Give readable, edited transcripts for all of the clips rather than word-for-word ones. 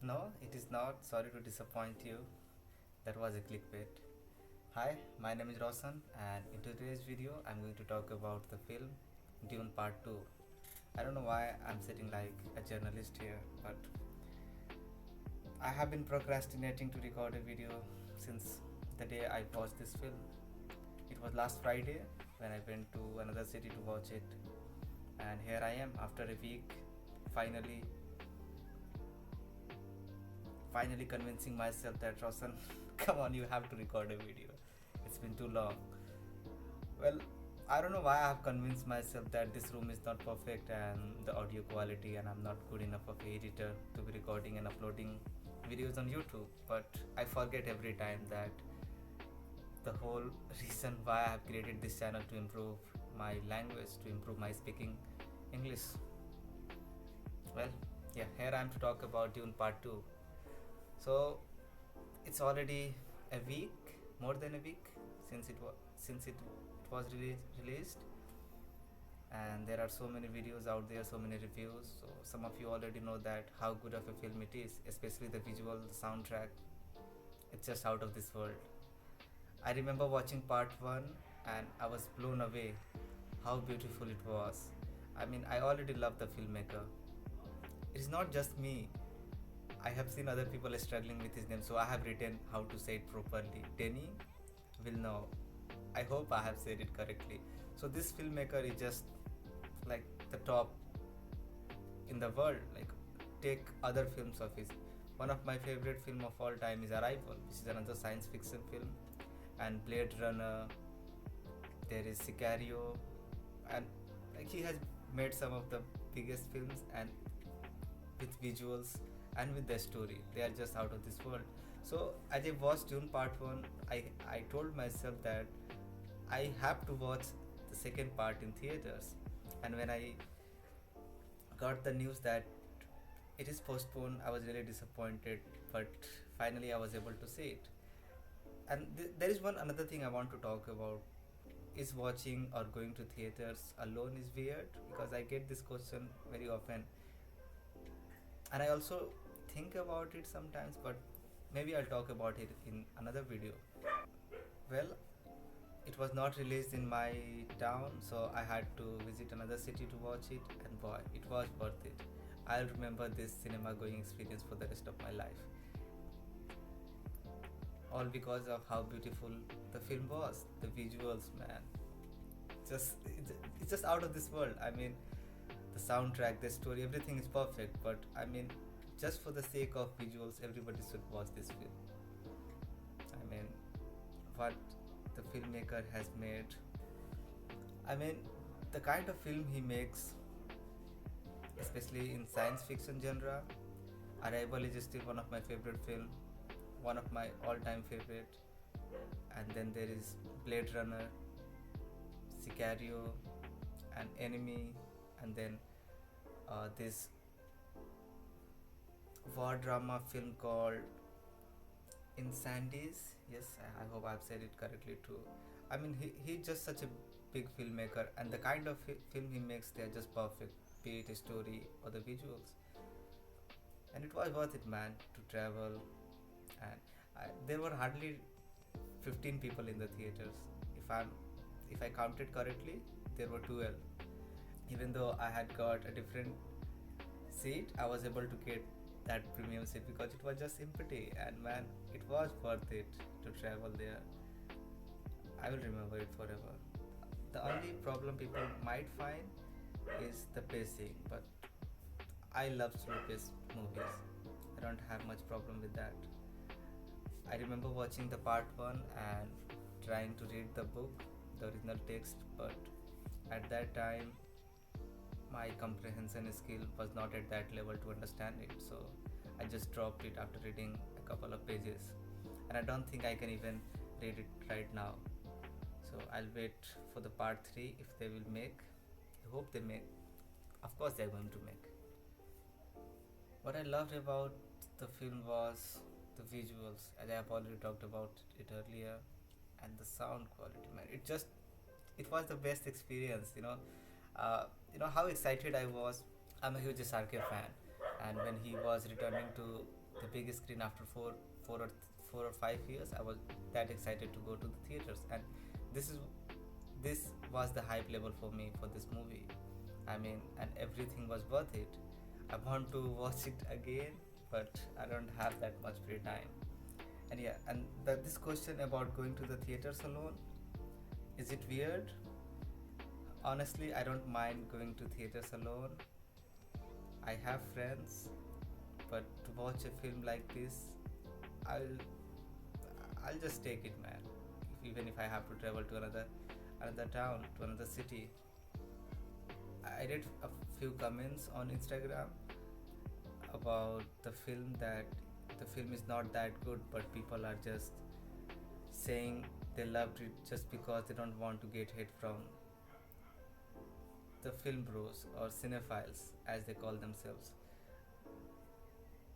No, it is not. Sorry to disappoint you. That was a clickbait. Hi, my name is Roshan, and in today's video, I'm going to talk about the film Dune Part 2. I don't know why I'm sitting like a journalist here, but I have been procrastinating to record a video since the day I watched this film. It was last Friday when I went to another city to watch it, and here I am after a week, finally finally convincing myself that Roshan, come on, you have to record a video. It's been too long. Well, I don't know why I have convinced myself that this room is not perfect and the audio quality, and I'm not good enough of an editor to be recording and uploading videos on YouTube. But I forget every time that the whole reason why I have created this channel to improve my language, to improve my speaking English. Well, yeah, here I am to talk about Dune Part 2. So it's already a week, more than a week since it was released, and there are so many videos out there, so many reviews. So some of you already know that how good of a film it is, especially the visual, the soundtrack. It's just out of this world. I remember watching part one, and I was blown away how beautiful it was. I mean, I already love the filmmaker. It is not just me. I have seen other people struggling with his name, so I have written how to say it properly. Denny will know. I hope I have said it correctly. So this filmmaker is just like the top in the world. Like, take other films of his. One of my favorite film of all time is Arrival, which is another science fiction film, and Blade Runner. There is Sicario, and like he has made some of the biggest films, and with visuals and with the story, they are just out of this world. So as I watched Dune Part 1, I told myself that I have to watch the second part in theaters. And when I got the news that it is postponed, I was really disappointed, but finally I was able to see it. And there is one another thing I want to talk about. Is watching or going to theaters alone is weird? Because I get this question very often, and I also think about it sometimes, but maybe I'll talk about it in another video. Well, it was not released in my town, so I had to visit another city to watch it, and boy, it was worth it. I'll remember this cinema going experience for the rest of my life, all because of how beautiful the film was. The visuals, man, just it's just out of this world. I mean, the soundtrack, the story, everything is perfect, but I mean, just for the sake of visuals, everybody should watch this film. I mean, what the filmmaker has made. I mean, the kind of film he makes, especially in science fiction genre. Arrival is still one of my favorite film, one of my all-time favorite. And then there is Blade Runner, Sicario, and Enemy, and then this war drama film called Insandies. Yes, I hope I've said it correctly too. I mean, he's just such a big filmmaker, and the kind of film he makes, they're just perfect, be it a story or the visuals. And it was worth it, man, to travel. And there were hardly 15 people in the theaters. If I counted correctly, there were 12. Even though I had got a different seat, I was able to get that premium seat because it was just empty, and man, it was worth it to travel there. I will remember it forever. The only problem people might find is the pacing, but I love slow paced movies. I don't have much problem with that. I remember watching the part 1 and trying to read the book, the original text, but at that time my comprehension skill was not at that level to understand it, so I just dropped it after reading a couple of pages, and I don't think I can even read it right now. So I'll wait for the part 3 if they will make. I hope they make. Of course they're going to make. What I loved about the film was the visuals, as I have already talked about it earlier, and the sound quality, man. It was the best experience, you know how excited I was. I'm a huge SRK fan, and when he was returning to the big screen after 4 or 5 years. I was that excited to go to the theaters, and this is this was the hype level for me for this movie. I mean, and everything was worth it. I want to watch it again, but I don't have that much free time. And yeah, and this question about going to the theaters alone, is it weird? Honestly, I don't mind going to theaters alone. I have friends, but to watch a film like this, I'll I'll just take it, man. Even if I have to travel to another town, to another city. I read a few comments on Instagram about the film, that the film is not that good, but people are just saying they loved it just because they don't want to get hate from the film bros or cinephiles as they call themselves.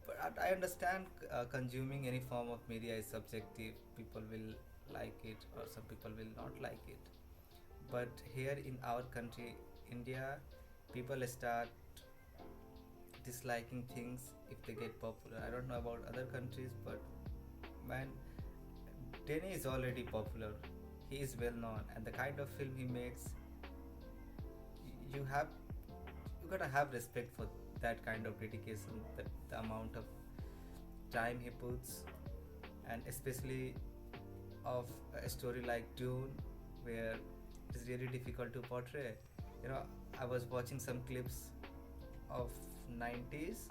But I understand consuming any form of media is subjective. People will like it or some people will not like it. But here in our country, India, people start disliking things if they get popular. I don't know about other countries, but man, Denny is already popular. He is well known, and the kind of film he makes, you have you gotta have respect for that kind of dedication, that the amount of time he puts, and especially of a story like Dune, where it is really difficult to portray. You know, I was watching some clips of 90s.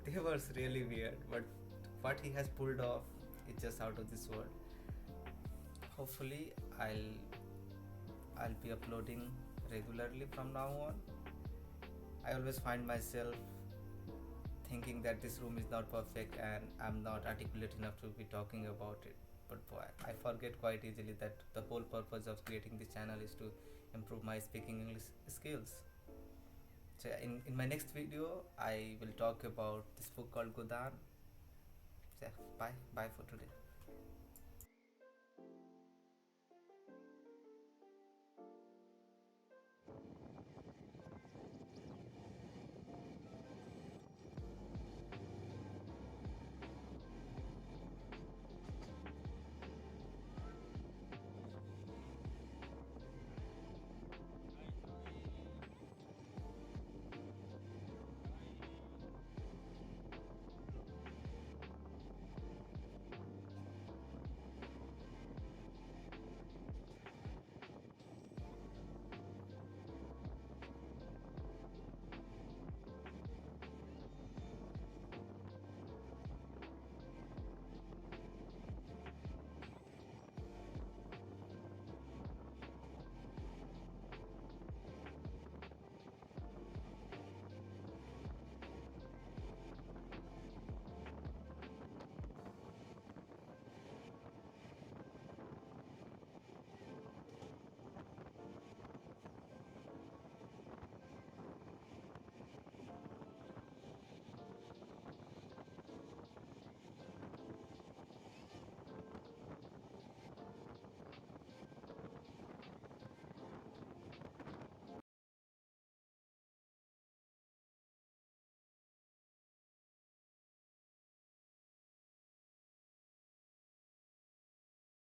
They were really weird, but what he has pulled off is just out of this world. Hopefully, I'll be uploading regularly from now on. I always find myself thinking that this room is not perfect and I'm not articulate enough to be talking about it. But boy, I forget quite easily that the whole purpose of creating this channel is to improve my speaking English skills. So in my next video, I will talk about this book called Godan. So yeah, bye for today.